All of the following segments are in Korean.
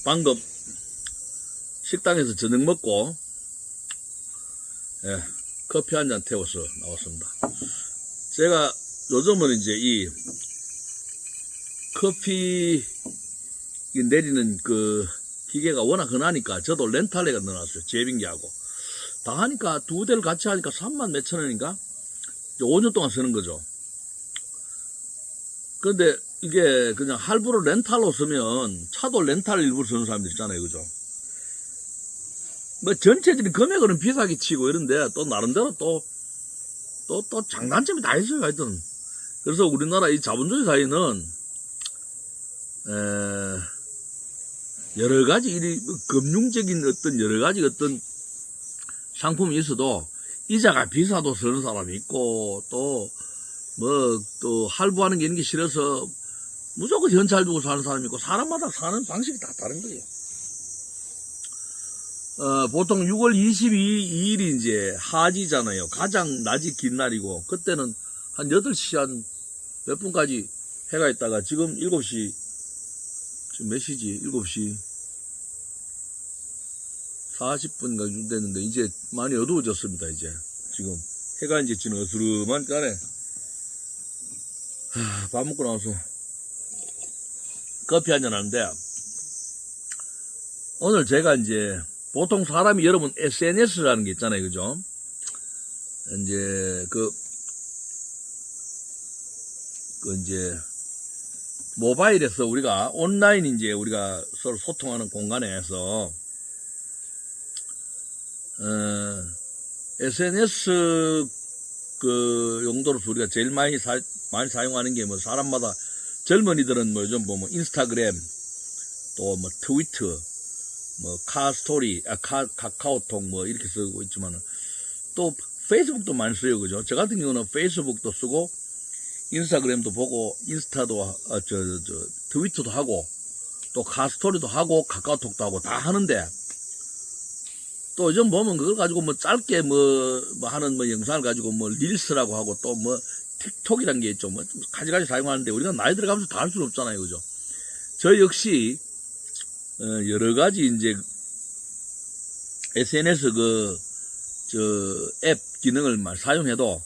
방금 식당에서 저녁 먹고, 예, 커피 한 잔 태워서 나왔습니다. 제가 요즘은 이제 이 커피 내리는 그 기계가 워낙 흔하니까 저도 렌탈레가 넣어놨어요. 제빙기하고. 다 하니까 두 대를 같이 하니까 3만 몇천 원인가? 5년 동안 쓰는 거죠. 그런데 이게 그냥 할부로 렌탈로 쓰면 차도 렌탈 일부러 쓰는 사람들 있잖아요. 그죠? 뭐 전체적인 금액은 비싸게 치고 이런데 또 나름대로 또 장단점이 다 있어요. 하여튼. 그래서 우리나라 이 자본주의 사회는 여러 가지 금융적인 어떤 여러 가지 어떤 상품이 있어도 이자가 비싸도 쓰는 사람이 있고 또 할부하는 게 있는 게 싫어서 무조건 현찰 주고 사는 사람이 있고 사람마다 사는 방식이 다 다른 거예요. 보통 6월 22일이 이제 하지잖아요. 가장 낮이 긴 날이고 그때는 한 8시 한 몇 분까지 해가 있다가 지금 7시 지금 몇 시지? 7시 40분인가 됐는데 이제 많이 어두워졌습니다. 이제 지금 해가 이제 지는 어스름한 까네. 밥 먹고 나와서 커피 한잔 하는데 오늘 제가 이제 보통 사람이 여러분 SNS라는 게 있잖아요. 그죠? 이제 이제 모바일에서 우리가 온라인 이제 우리가 서로 소통하는 공간에서 SNS 그 용도로서 우리가 제일 많이 사용하는 게 뭐 사람마다 젊은이들은 뭐 요즘 보면 인스타그램 또 뭐 트위터 뭐 카스토리 카카오톡 뭐 이렇게 쓰고 있지만은 또 페이스북도 많이 써요. 그죠? 저 같은 경우는 페이스북도 쓰고 인스타그램도 보고 인스타도 트위터도 하고 또 카스토리도 하고 카카오톡도 하고 다 하는데 또 요즘 보면 그걸 가지고 뭐 짧게 뭐 하는 뭐 영상을 가지고 뭐 릴스라고 하고 또 뭐 틱톡이란 게 있죠. 뭐 가지가지 사용하는데 우리가 나이 들어가면서 다 할 수는 없잖아요. 그죠? 저 역시 여러 가지 이제 SNS 앱 기능을 사용해도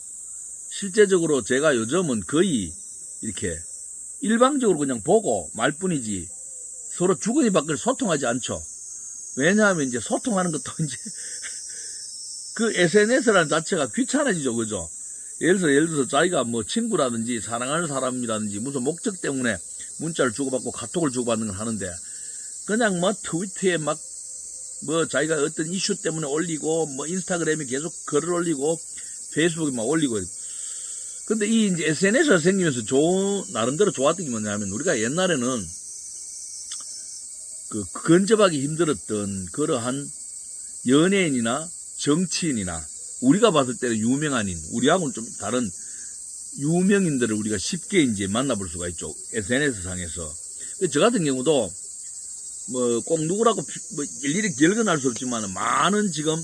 실제적으로 제가 요즘은 거의 이렇게 일방적으로 그냥 보고 말뿐이지 서로 주거니 받거니 소통하지 않죠. 왜냐하면 이제 소통하는 것도 이제 그 SNS라는 자체가 귀찮아지죠. 그죠? 예를 들어서 자기가 뭐 친구라든지 사랑하는 사람이라든지 무슨 목적 때문에 문자를 주고받고 카톡을 주고받는 걸 하는데 그냥 뭐 트위터에 막 뭐 자기가 어떤 이슈 때문에 올리고 뭐 인스타그램에 계속 글을 올리고 페이스북에 막 올리고. 근데 이 이제 SNS가 생기면서 나름대로 좋았던 게 뭐냐면 우리가 옛날에는 그 근접하기 힘들었던 그러한 연예인이나 정치인이나 우리가 봤을 때는 유명한인, 우리하고는 좀 다른 유명인들을 우리가 쉽게 이제 만나볼 수가 있죠. SNS 상에서. 저 같은 경우도 뭐 꼭 누구라고 뭐 일일이 결근할 수 없지만 많은 지금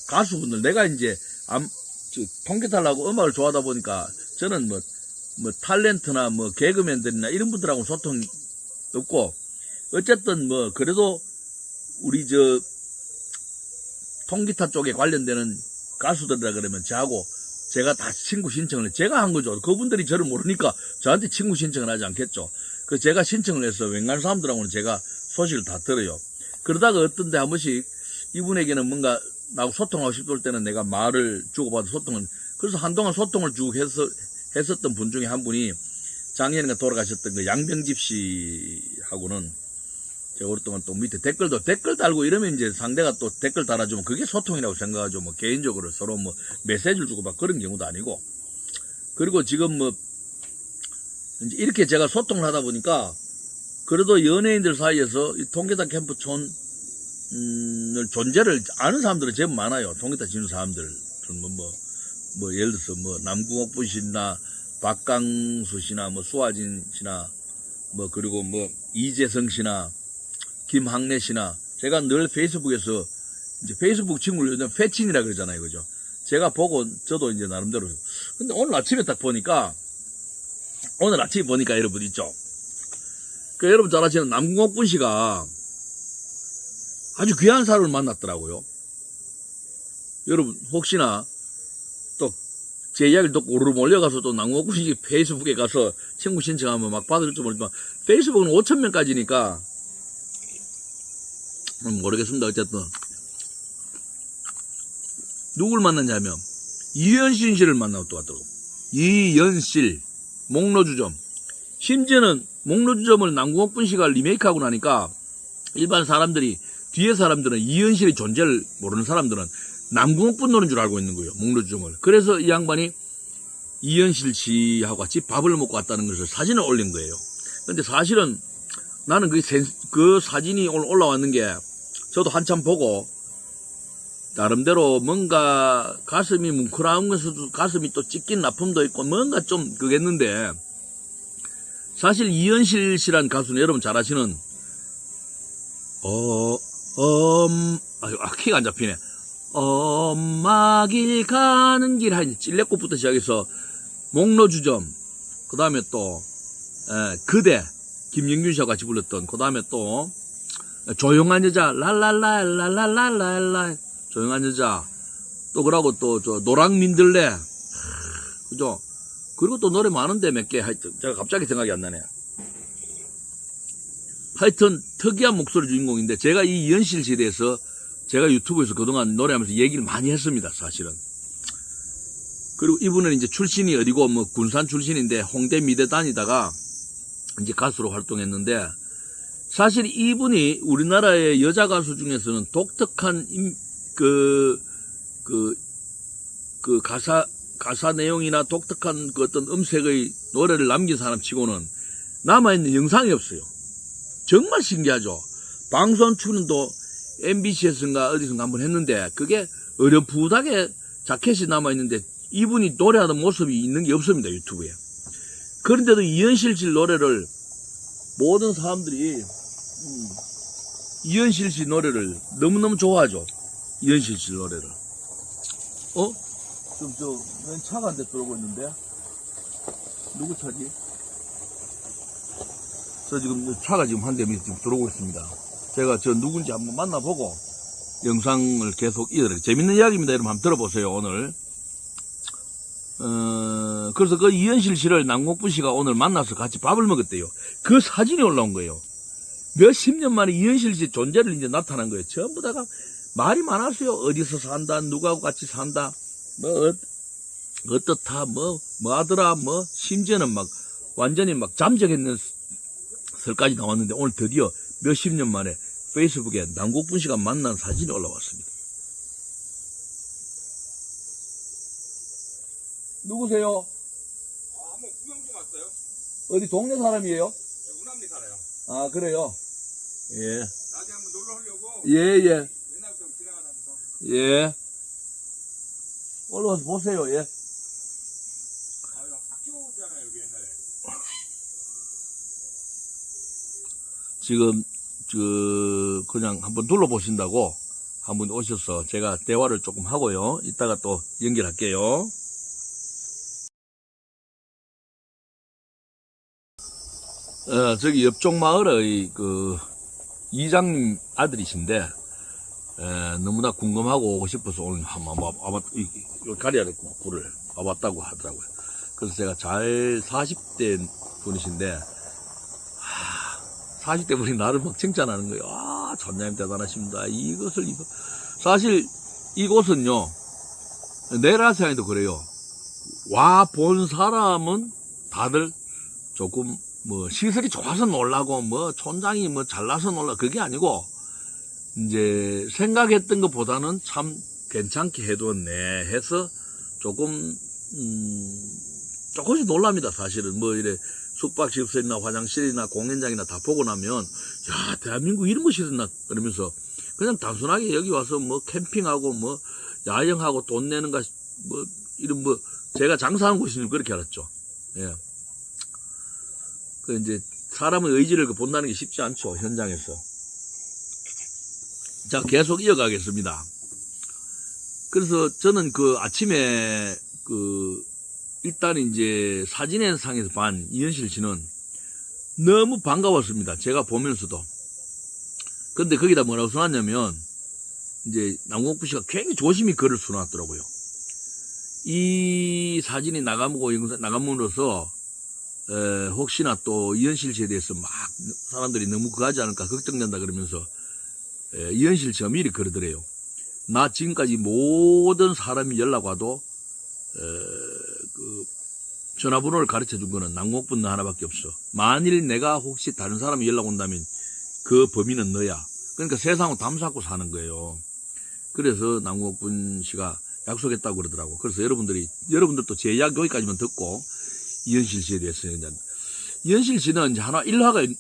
가수분들 내가 이제 통기타를 음악을 좋아하다 보니까 저는 뭐 탤런트나 뭐 개그맨들이나 이런 분들하고 소통이 없고 어쨌든 뭐 그래도 우리 통기타 쪽에 관련되는 가수들이라 그러면 저하고 제가 다 친구 신청을 제가 한 거죠. 그분들이 저를 모르니까 저한테 친구 신청을 하지 않겠죠. 그 제가 신청을 해서 웬간한 사람들하고는 제가 소식을 다 들어요. 그러다가 어떤 데 한 번씩 이분에게는 뭔가 나하고 소통하고 싶을 때는 내가 말을 주고받아 그래서 한동안 소통을 쭉 했었던 분 중에 한 분이 작년에 돌아가셨던 그 양병집 씨하고는 제가 오랫동안 또 밑에 댓글 달고 이러면 이제 상대가 또 댓글 달아주면 그게 소통이라고 생각하죠. 뭐 개인적으로 서로 뭐 메시지를 주고 막 그런 경우도 아니고. 그리고 지금 뭐 이제 이렇게 제가 소통을 하다 보니까 그래도 연예인들 사이에서 이 통기타 캠프촌 존재를 아는 사람들은 제법 많아요. 통기타 치는 사람들. 뭐 예를 들어서 뭐 남궁옥분 씨나 박강수 씨나 뭐 수아진 씨나 뭐 그리고 뭐 이재성 씨나 김학래 씨나 제가 늘 페이스북에서 이제 페이스북 친구를 요즘 패친이라 그러잖아요. 그죠? 제가 보고 저도 이제 나름대로. 근데 오늘 아침에 보니까 여러분 있죠? 그 여러분 잘 아시는 남궁옥분 씨가 아주 귀한 사람을 만났더라고요. 여러분 혹시나 또 제 이야기를 듣고 오르르 몰려가서 또 낭목군시 페이스북에 가서 친구 신청하면 막 받을지 모르지만 페이스북은 5,000명까지니까 모르겠습니다. 어쨌든 누굴 만났냐면 이현신 씨를 만나고 또 왔더라고. 이연실 목로주점. 심지어는 목로주점을 남궁옥분 씨가 리메이크하고 나니까 일반 사람들이 뒤에 사람들은 이현실의 존재를 모르는 사람들은 남궁옥분 노는 줄 알고 있는 거예요. 목로주점을. 그래서 이 양반이 이현실 씨하고 같이 밥을 먹고 왔다는 것을 사진을 올린 거예요. 근데 사실은 나는 그 사진이 오늘 올라왔는 게 저도 한참 보고 나름대로 뭔가 가슴이 뭉클하면서도 가슴이 또 찢긴 아픔도 있고 뭔가 좀 그랬는데 사실 이현실 씨란 가수는 여러분 잘 아시는 키가 안 잡히네. 엄마 길 가는 길 한 찔레꽃부터 시작해서 목로주점 그 다음에 또 그대 김영균 씨와 같이 불렀던 그 다음에 또 조용한 여자 랄랄랄랄랄랄랄라 조용한 여자 또 그러고 또 저 노랑민들레 그죠? 그리고 또 노래 많은데 몇 개 하여튼 제가 갑자기 생각이 안 나네요. 하여튼 특이한 목소리 주인공인데 제가 이 이현실 씨에 대해서 제가 유튜브에서 그동안 노래하면서 얘기를 많이 했습니다. 사실은. 그리고 이분은 이제 출신이 어디고 뭐 군산 출신인데 홍대 미대 다니다가 이제 가수로 활동했는데 사실 이분이 우리나라의 여자 가수 중에서는 독특한 가사 내용이나 독특한 그 어떤 음색의 노래를 남긴 사람 치고는 남아있는 영상이 없어요. 정말 신기하죠. 방송 출연도 MBC에서인가 어디선가 한번 했는데 그게 어렴풋하게 자켓이 남아있는데 이분이 노래하던 모습이 있는 게 없습니다. 유튜브에. 그런데도 이현실 씨 노래를 모든 사람들이 이현실 씨 노래를 너무너무 좋아하죠. 이현실 씨 노래를. 웬 차가 한 대 들어오고 있는데? 누구 차지? 저 지금 차가 지금 한 대 지금 들어오고 있습니다. 제가 저 누군지 한번 만나보고 영상을 계속 이어드릴게요. 재밌는 이야기입니다. 여러분 한번 들어보세요, 오늘. 그래서 그 이현실 씨를 남궁옥분 씨가 오늘 만나서 같이 밥을 먹었대요. 그 사진이 올라온 거예요. 몇십 년 만에 이현실 씨 존재를 이제 나타난 거예요. 전부 다가 말이 많았어요. 어디서 산다, 누구하고 같이 산다, 어떻다, 뭐 하더라, 심지어는 막 완전히 막 잠적했는 설까지 나왔는데 오늘 드디어 몇십 년 만에 페이스북에 남궁옥분 씨가 만난 사진이 올라왔습니다. 누구세요? 한번 구경 좀 왔어요. 어디 동네 사람이에요? 우남리 살아요. 아, 그래요? 예. 나중에 한번 놀러 오려고. 예. 옛날부터 지나가다면서. 예. 올라와서 보세요, 예. 이거 학교잖아요, 여기 옛날에. 지금, 그냥 한번 둘러보신다고 한번 오셔서 제가 대화를 조금 하고요. 이따가 또 연결할게요. 저기 옆쪽 마을의 이장님 아들이신데, 너무나 궁금하고 오고 싶어서 오늘 한번 가려야 됐구나, 불을 와봤다고 하더라고요. 그래서 제가 40대 분이신데, 40대 분이 나를 막 칭찬하는 거예요. 전장님 대단하십니다. 사실 이곳은요, 내라사에도 그래요. 와 본 사람은 다들 조금 시설이 좋아서 놀라고 촌장이 잘나서 놀라 그게 아니고 이제 생각했던 것보다는 참 괜찮게 해뒀네 해서 조금씩 놀랍니다. 사실은 이래 숙박시설이나 화장실이나 공연장이나 다 보고 나면 야 대한민국 이런 것이 있었나 그러면서 그냥 단순하게 여기 와서 캠핑하고 야영하고 돈 내는가 이런 제가 장사하는 곳인 줄 그렇게 알았죠. 예. 이제 사람의 의지를 본다는 게 쉽지 않죠, 현장에서. 자, 계속 이어가겠습니다. 그래서 저는 아침에 일단 이제 사진상에서 반 이현실 씨는 너무 반가웠습니다. 제가 보면서도. 근데 거기다 뭐라고 써놨냐면, 이제 남궁옥부 씨가 굉장히 조심히 글을 써놨더라고요. 이 사진이 나감으로써, 혹시나 또 이현실 씨에 대해서 막 사람들이 너무 그하지 않을까 걱정된다 그러면서, 이현실 씨가 미리 그러더래요. 나 지금까지 모든 사람이 연락 와도, 전화번호를 가르쳐 준 거는 남궁옥부 너 하나밖에 없어. 만일 내가 혹시 다른 사람이 연락 온다면 그 범인은 너야. 그러니까 세상을 담수하고 사는 거예요. 그래서 남궁옥분 씨가 약속했다고 그러더라고. 그래서 여러분들도 제 이야기 여기까지만 듣고 이현실 씨에 대해서 이현실 씨는 이제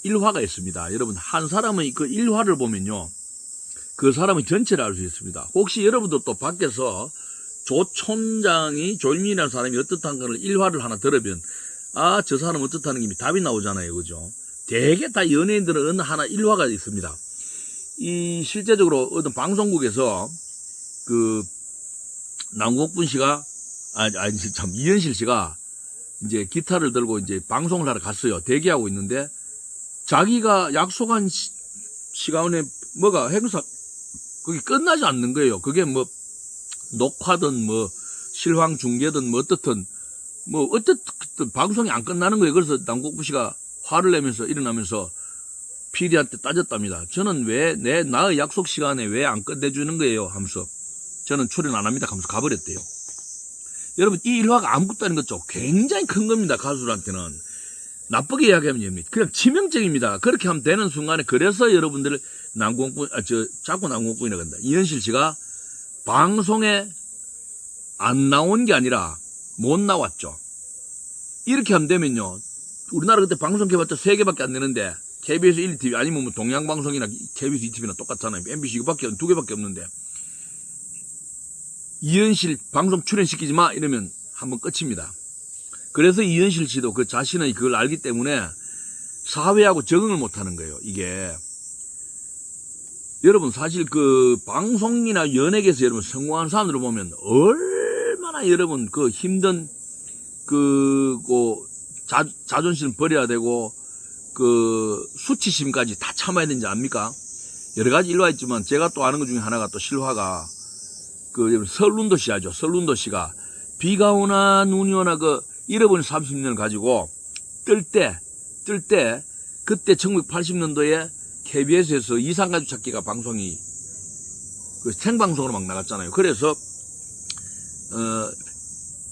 일화가 있습니다. 여러분, 한 사람의 그 일화를 보면요. 그 사람의 전체를 알 수 있습니다. 혹시 여러분도 또 밖에서 조 촌장이 조임이라는 사람이 어떻다는 걸 일화를 하나 들으면 아, 저 사람 어떻다는 게 답이 나오잖아요. 그죠? 대개 다 연예인들은 어느 하나 일화가 있습니다. 이 실제적으로 어떤 방송국에서 그 남궁옥분 씨가 이현실 씨가 이제 기타를 들고 이제 방송을 하러 갔어요. 대기하고 있는데 자기가 약속한 시간에 뭐가 행사 그게 끝나지 않는 거예요. 그게 뭐 녹화든 뭐 실황 중계든 뭐 어떻든 방송이 안 끝나는 거예요. 그래서 남궁옥분 씨가 화를 내면서 일어나면서 PD한테 따졌답니다. 저는 왜 나의 약속 시간에 왜 안 끝내주는 거예요? 하면서 저는 출연 안 합니다. 하면서 가버렸대요. 여러분, 이 일화가 아무것도 아닌 거죠. 굉장히 큰 겁니다. 가수들한테는. 나쁘게 이야기하면 그냥 치명적입니다. 그렇게 하면 되는 순간에 그래서 여러분들 자꾸 남궁옥분이라고 한다. 이현실 씨가 방송에 안 나온 게 아니라 못 나왔죠. 이렇게 하면 되면요. 우리나라 그때 방송 개봤자 3개밖에 안 되는데 KBS 1TV 아니면 뭐 동양방송이나 KBS 2TV나 똑같잖아요. MBC 이거밖에 2개밖에 없는데 이현실 방송 출연시키지 마 이러면 한번 끝입니다. 그래서 이현실 씨도 그 자신의 그걸 알기 때문에 사회하고 적응을 못하는 거예요. 이게 여러분 사실 그 방송이나 연예계에서 여러분 성공한 사람들을 보면 얼마나 여러분 그 힘든 자존심 버려야 되고 그 수치심까지 다 참아야 되는지 압니까? 여러 가지 일화가 있지만 제가 또 아는 것 중에 하나가 또 실화가 그 설룬도 씨 알죠? 설룬도 씨가 비가 오나 눈이 오나 그 잃어버린 30년을 가지고 뜰 때 그때 1980년도에 KBS에서 이산가족 찾기가 방송이 그 생방송으로 막 나갔잖아요. 그래서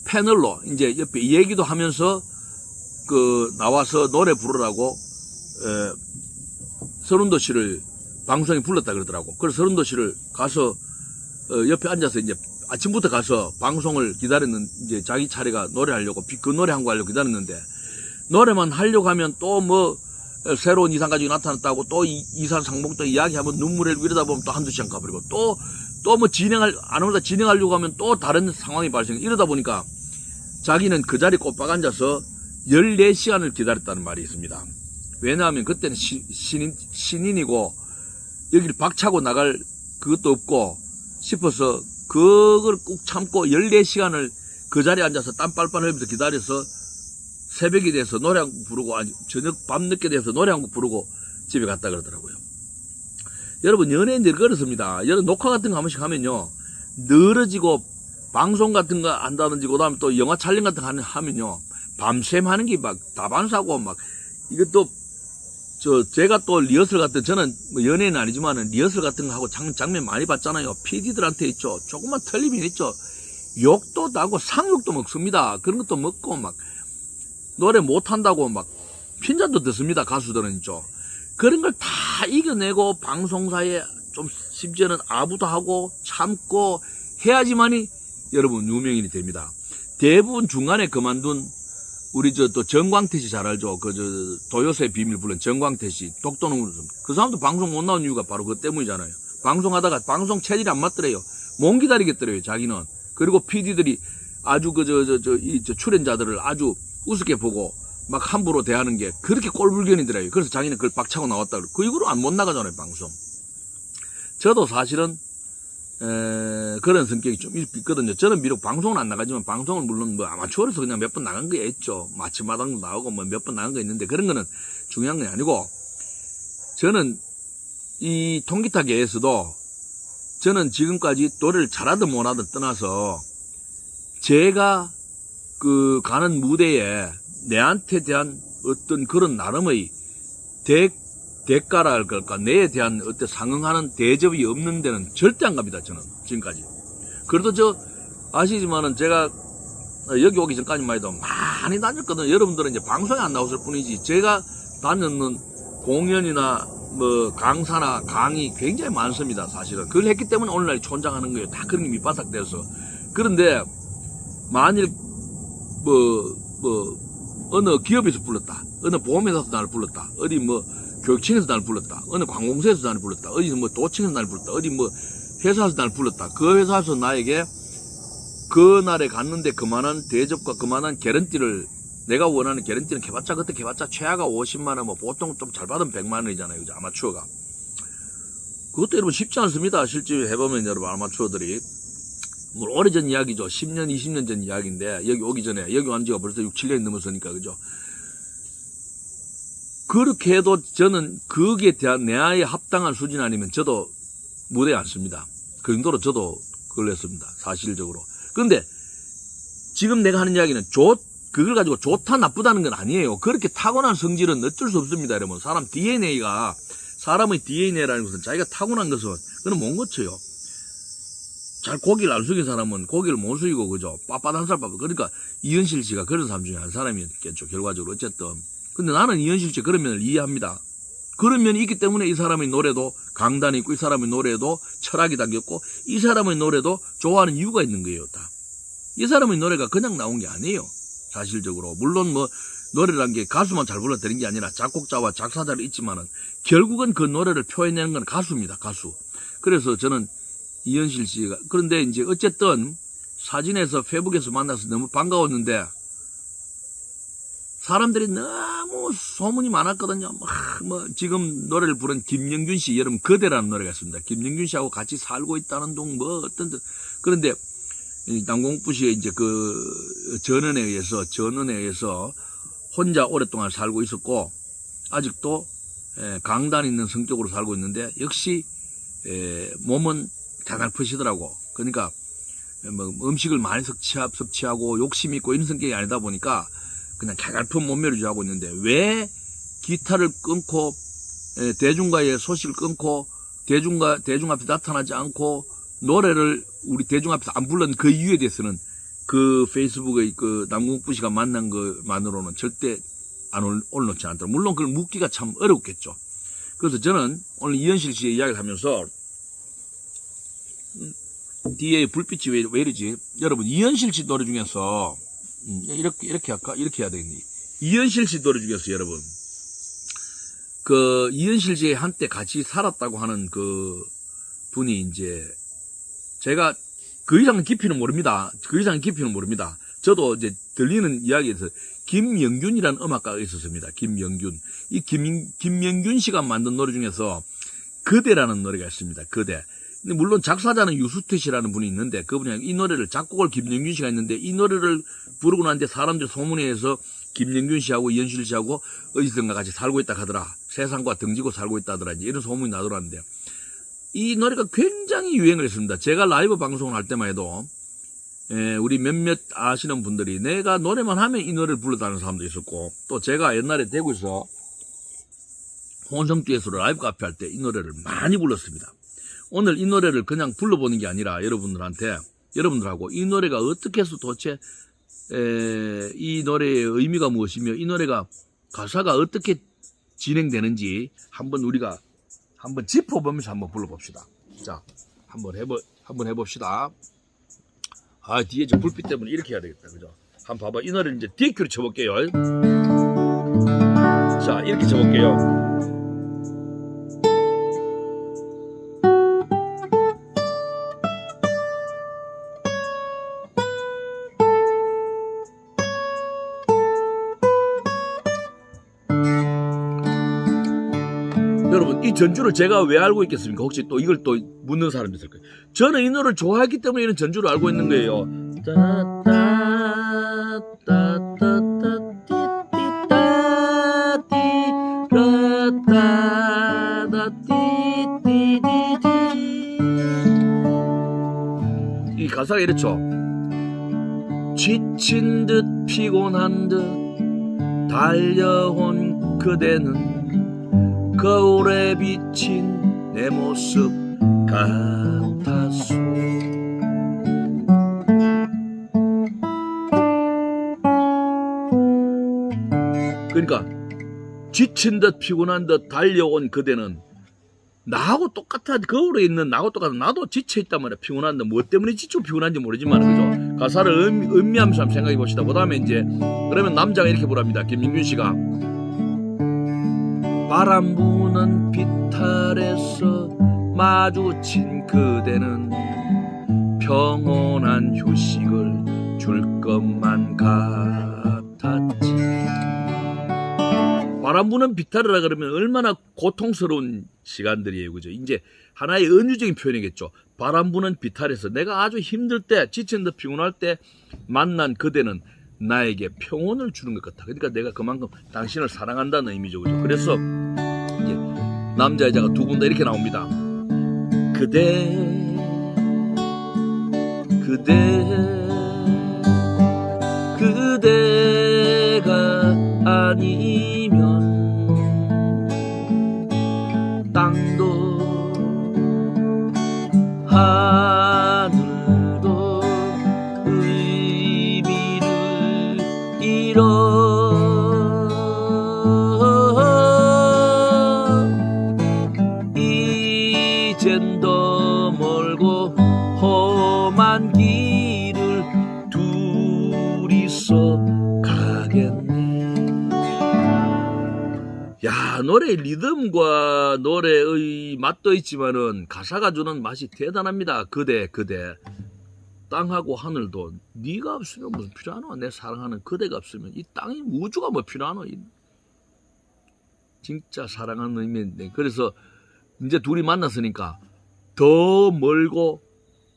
패널로 이제 옆에 얘기도 하면서 그 나와서 노래 부르라고 설운도 씨를 방송에 불렀다 그러더라고. 그래서 설운도 씨를 가서 옆에 앉아서 이제 아침부터 가서 방송을 기다렸는 이제 자기 차례가 노래하려고 그 노래 한 곡 하려고 기다렸는데 노래만 하려고 하면 또 뭐 새로운 이산가족이 나타났다고 또 이산 상봉도 이야기하면 눈물을 이러다 보면 또 한두 시간 가버리고 또 뭐 아나운서 진행하려고 하면 또 다른 상황이 발생. 이러다 보니까 자기는 그 자리에 꼬박 앉아서 14시간을 기다렸다는 말이 있습니다. 왜냐하면 그때는 신인이고 여기를 박차고 나갈 그것도 없고 싶어서 그걸 꾹 참고 14시간을 그 자리에 앉아서 땀 빨빨 흘리면서 기다려서 새벽이 돼서 노래 한 곡 부르고 저녁 밤늦게 돼서 노래 한 곡 부르고 집에 갔다 그러더라고요. 여러분 연예인들이 그렇습니다. 여러분 녹화 같은 거 한 번씩 하면요 늘어지고 방송 같은 거 한다든지 그다음에 또 영화 촬영 같은 거 하면요 밤샘 하는 게 막 다반사고 막 이것도 제가 또 리허설 같은 저는 뭐 연예인은 아니지만은 리허설 같은 거 하고 장면 많이 봤잖아요. PD들한테 있죠. 조금만 틀리면 있죠. 욕도 나고 상욕도 먹습니다. 그런 것도 먹고 막 노래 못한다고 막 핀잔도 듣습니다. 가수들은 있죠. 그런 걸 다 이겨내고 방송사에 좀 심지어는 아부도 하고 참고 해야지만이 여러분 유명인이 됩니다. 대부분 중간에 그만둔 우리 또 정광태 씨 잘 알죠? 도요새의 비밀 부른 정광태 씨, 독도는 그 사람도 방송 못 나온 이유가 바로 그것 때문이잖아요. 방송하다가 방송 체질이 안 맞더래요. 못 기다리겠더래요, 자기는. 그리고 PD들이 아주 출연자들을 아주 우습게 보고 막 함부로 대하는 게 그렇게 꼴불견이더래요. 그래서 자기는 그걸 박차고 나왔다. 그 이후로 못 나가잖아요, 방송. 저도 사실은 그런 성격이 좀 있거든요. 저는 비록 방송은 안 나가지만 방송을 물론 뭐 아마추어로서 그냥 몇 번 나간 게 있죠. 마침마당도 나오고 뭐 몇 번 나간 거 있는데 그런 거는 중요한 건 아니고 저는 이 통기타계에서도 저는 지금까지 노래를 잘하든 못하든 떠나서 제가 그 가는 무대에 내한테 대한 어떤 그런 나름의 대가라 할까, 내에 대한 어떤 상응하는 대접이 없는 데는 절대 안 갑니다, 저는, 지금까지. 그래도 아시지만은 제가 여기 오기 전까지만 해도 많이 다녔거든요. 여러분들은 이제 방송에 안 나왔을 뿐이지, 제가 다녔는 공연이나 강사나 강의 굉장히 많습니다, 사실은. 그걸 했기 때문에 오늘날 촌장하는 거예요. 다 그런 게 밑바닥돼서. 그런데, 만일, 어느 기업에서 불렀다. 어느 보험회사에서 나를 불렀다. 어디 교육청에서 나를 불렀다. 어느 관공서에서 나를 불렀다. 어디서 도청에서 나를 불렀다. 어디 회사에서 나를 불렀다. 그 회사에서 나에게 그날에 갔는데 그만한 대접과 그만한 개런티를, 내가 원하는 개런티는 그때 개봤자 최하가 50만원, 보통 좀 잘 받으면 100만원이잖아요. 그죠? 아마추어가. 그것도 여러분 쉽지 않습니다. 실제 해보면 여러분 아마추어들이. 오래전 이야기죠. 10년, 20년 전 이야기인데, 여기 오기 전에, 여기 온 지가 벌써 6, 7년이 넘었으니까, 그죠? 그렇게 해도 저는 거기에 대한 내아에 합당한 수준 아니면 저도 무대에 앉습니다. 그 정도로 저도 걸렸습니다. 사실적으로. 그런데 지금 내가 하는 이야기는 그걸 가지고 좋다 나쁘다는 건 아니에요. 그렇게 타고난 성질은 어쩔 수 없습니다, 여러분. 사람의 DNA라는 것은 자기가 타고난 것은 그건 못 고쳐요. 잘 고기를 안 숙인 사람은 고기를 못 숙이고, 그죠? 빳빳한 사람, 그러니까 이현실 씨가 그런 사람 중에 한 사람이었겠죠, 결과적으로. 어쨌든. 근데 나는 이현실 씨 그런 면을 이해합니다. 그런 면이 있기 때문에 이 사람의 노래도 강단이 있고, 이 사람의 노래도 철학이 담겼고, 이 사람의 노래도 좋아하는 이유가 있는 거예요, 다. 이 사람의 노래가 그냥 나온 게 아니에요, 사실적으로. 물론 노래라는 게 가수만 잘 불러드린 게 아니라 작곡자와 작사자를 있지만은, 결국은 그 노래를 표현하는 건 가수입니다, 가수. 그래서 저는 이현실 씨가, 그런데 이제 어쨌든 사진에서 페북에서 만나서 너무 반가웠는데 사람들이 너무 소문이 많았거든요. 지금 노래를 부른 김영균 씨, 여러분 그대라는 노래가 있습니다. 김영균 씨하고 같이 살고 있다는 둥 그런데 남궁부 씨의 이제 전언에 의해서 혼자 오랫동안 살고 있었고 아직도 강단 있는 성격으로 살고 있는데 역시 몸은 가갈푸시더라고. 그러니까 음식을 많이 섭취하고 욕심 있고 이런 성격이 아니다 보니까 그냥 가갈픈 몸매를 유지하고 있는데 왜 기타를 끊고 대중과의 소식을 끊고 대중 앞에 나타나지 않고 노래를 우리 대중 앞에서 안 불른 그 이유에 대해서는 그 페이스북의 그 남궁부 씨가 만난 것만으로는 절대 안 올려놓지 않더라고요. 물론 그걸 묻기가 참 어렵겠죠. 그래서 저는 오늘 이현실 씨의 이야기를 하면서 뒤에 불빛이 왜 이러지? 여러분, 이현실 씨 노래 중에서, 이렇게 해야 되겠니? 이현실 씨 노래 중에서 여러분, 이현실 씨의 한때 같이 살았다고 하는 분이 이제, 제가 그 이상 깊이는 모릅니다. 저도 이제 들리는 이야기에서 김영균이라는 음악가가 있었습니다. 김영균. 이 김영균 씨가 만든 노래 중에서 그대라는 노래가 있습니다. 그대. 근데 물론 작사자는 유수태 씨라는 분이 있는데 그분이 이 노래를 작곡을 김영균 씨가 했는데 이 노래를 부르고 난데 사람들 소문에 의해서 김영균 씨하고 이현실 씨하고 어디선가 같이 살고 있다 하더라. 세상과 등지고 살고 있다 하더라. 이런 소문이 나더라는데 이 노래가 굉장히 유행을 했습니다. 제가 라이브 방송을 할 때만 해도 우리 몇몇 아시는 분들이 내가 노래만 하면 이 노래를 불렀다는 사람도 있었고 또 제가 옛날에 대구에서 혼성듀엣으로 라이브 카페 할 때 이 노래를 많이 불렀습니다. 오늘 이 노래를 그냥 불러보는 게 아니라 여러분들하고 이 노래가 어떻게 해서 도대체 이 노래의 의미가 무엇이며 이 노래가 가사가 어떻게 진행되는지 우리가 한번 짚어보면서 한번 불러봅시다. 자, 한번 해봅시다. 아, 뒤에 저 불빛 때문에 이렇게 해야 되겠다. 그죠? 한번 봐봐. 이 노래를 이제 D큐로 쳐볼게요. 자, 이렇게 쳐볼게요. 여러분, 이 전주를 제가 왜 알고 있겠습니까? 혹시 또 이걸 또 묻는 사람도 있을 거예요. 저는 이 노래를 좋아했기 때문에 이런 전주를 알고 있는 거예요. 따다 띠띠디디. 이 가사가 이렇죠. 지친 듯 피곤한 듯 달려온 그대는 거울에 비친 내 모습 같았소. 그러니까 지친 듯 피곤한 듯 달려온 그대는 나하고 똑같아. 거울에 있는 나하고 똑같아. 나도 지쳐있단 말이야. 피곤한데 뭐 때문에 지치고 피곤한지 모르지만 그죠? 가사를 음미하면서 한번 생각해 봅시다. 그 다음에 이제 그러면 남자가 이렇게 부릅니다. 김민균 씨가 바람 부는 비탈에서 마주친 그대는 평온한 휴식을 줄 것만 같았지. 바람 부는 비탈이라 그러면 얼마나 고통스러운 시간들이에요. 그죠? 이제 하나의 은유적인 표현이겠죠. 바람 부는 비탈에서 내가 아주 힘들 때, 지친 듯 피곤할 때 만난 그대는 나에게 평온을 주는 것 같아. 그러니까 내가 그만큼 당신을 사랑한다는 의미죠. 그죠? 그래서 이제 남자 여자가 두 분 다 이렇게 나옵니다. 그대가 아니면 땅도 하늘도 의미를 잃어. 이젠 더 멀고 험한 길을 둘이서 가겠네. 야, 노래 리듬과 노래의 맛도 있지만은 가사가 주는 맛이 대단합니다. 그대 땅하고 하늘도 네가 없으면 무슨 필요하노? 내 사랑하는 그대가 없으면 이 땅이 우주가 뭐 필요하노? 진짜 사랑하는 의미인데. 그래서 이제 둘이 만났으니까 더 멀고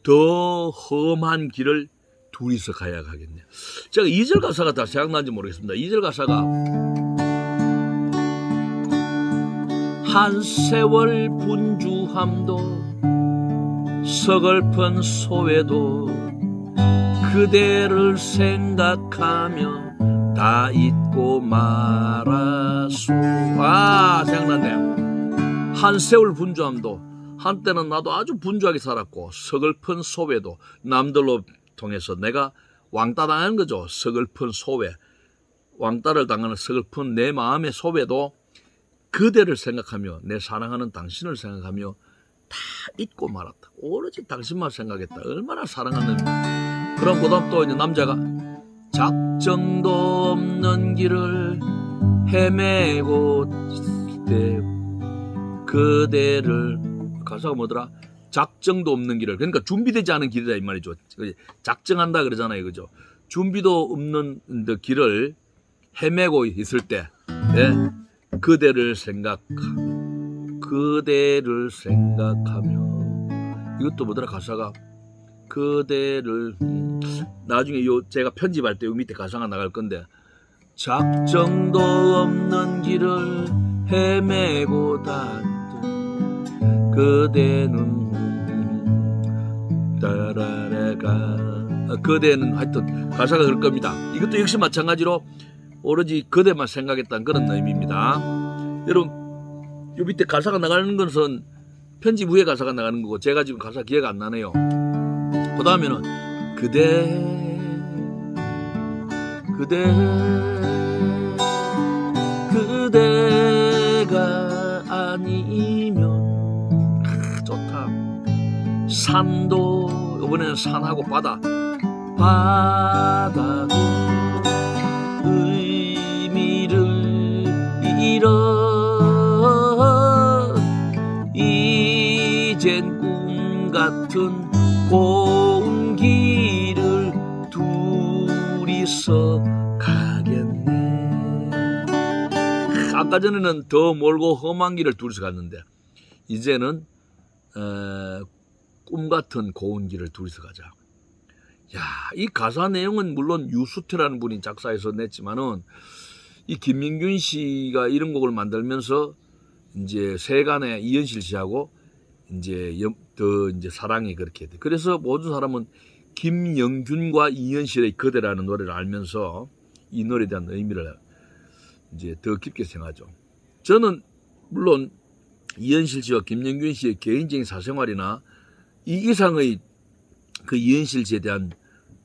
더 험한 길을 둘이서 가야 하겠네요. 제가 2절 가사가 다 생각나는지 모르겠습니다. 2절 가사가 한 세월 분주함도 서글픈 소외도 그대를 생각하며 다 잊고 말았소. 아, 생각났네요. 한 세월 분주함도, 한때는 나도 아주 분주하게 살았고, 서글픈 소외도 남들로 통해서 내가 왕따당하는 거죠. 서글픈 소외, 왕따를 당하는 서글픈 내 마음의 소외도 그대를 생각하며 내 사랑하는 당신을 생각하며 다 잊고 말았다. 오로지 당신만 생각했다. 얼마나 사랑하는. 그럼 그 다음 또 이제 남자가 작정도 없는 길을 헤매고 때 그대를, 가사가 뭐더라? 작정도 없는 길을, 그러니까 준비되지 않은 길이다 이 말이죠. 작정한다 그러잖아요. 그죠? 준비도 없는 길을 헤매고 있을 때, 예? 그대를 생각하며, 이것도 뭐더라 가사가, 그대를, 나중에 제가 편집할 때 요 밑에 가사가 나갈 건데, 작정도 없는 길을 헤매고 다녔던 그대는 따라라가, 그대는 하여튼 가사가 그럴 겁니다. 이것도 역시 마찬가지로 오로지 그대만 생각했다는 그런 의미입니다. 여러분, 요 밑에 가사가 나가는 것은 편집 후에 가사가 나가는 거고, 제가 지금 가사 기억 안 나네요. 그 다음에는 그대가 아니면, 좋다. 산도, 이번에는 산하고 바다도 의미를 잃어. 이젠 꿈 같은 고운 길을 둘이서 가겠네. 아까 전에는 더 멀고 험한 길을 둘이서 갔는데 이제는 꿈 같은 고운 길을 둘이서 가자. 야, 이 가사 내용은 물론 유수태라는 분이 작사해서 냈지만은 이 김민균 씨가 이런 곡을 만들면서 이제 세간의 이현실 씨하고 이제 더 이제 사랑이 그렇게 돼. 그래서 모든 사람은 김영균과 이현실의 그대라는 노래를 알면서 이 노래에 대한 의미를 이제 더 깊게 생각하죠. 저는 물론 이현실 씨와 김영균 씨의 개인적인 사생활이나 이 이상의 그 이현실 씨에 대한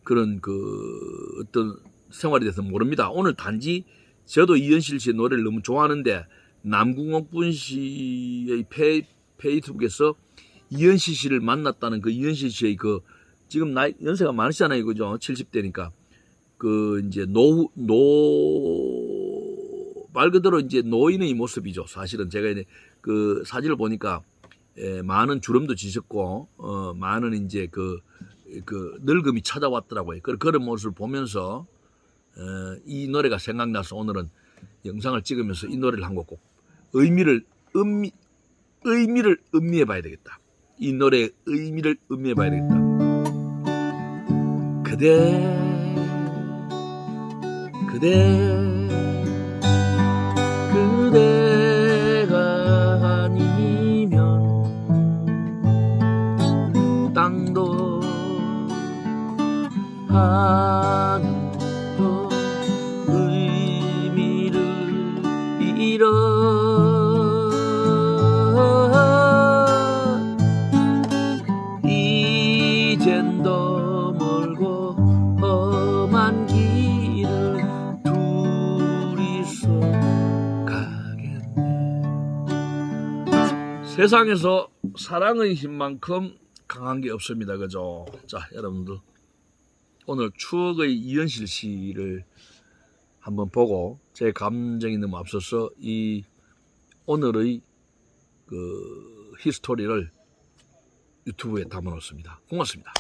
그런 그 어떤 생활에 대해서 모릅니다. 오늘 단지 저도 이현실 씨의 노래를 너무 좋아하는데 남궁옥분 씨의 페이스북에서 이현실 씨를 만났다는 그 이현실 씨의 그 지금 나이 연세가 많으시잖아요, 그죠? 70대니까 그 이제 말 그대로 이제 노인의 모습이죠. 사실은 제가 그 사진을 보니까 많은 주름도 지셨고 많은 이제 그 늙음이 찾아왔더라고요. 그런 모습을 보면서 이 노래가 생각나서 오늘은 영상을 찍으면서 이 노래를 한 곡 꼭 의미를 음미해 봐야 되겠다. 이 노래의 의미를 음미해 봐야 되겠다. 그대가 아니면 땅도 하늘도 의미를 잃어 이젠 더 멀고 험한 길을 둘이서 가겠네. 세상에서 사랑의 힘만큼 강한 게 없습니다. 그죠? 자, 여러분들 오늘 추억의 이현실 씨를 한번 보고 제 감정이 너무 앞서서 이 오늘의 그 히스토리를 유튜브에 담아놓습니다. 고맙습니다.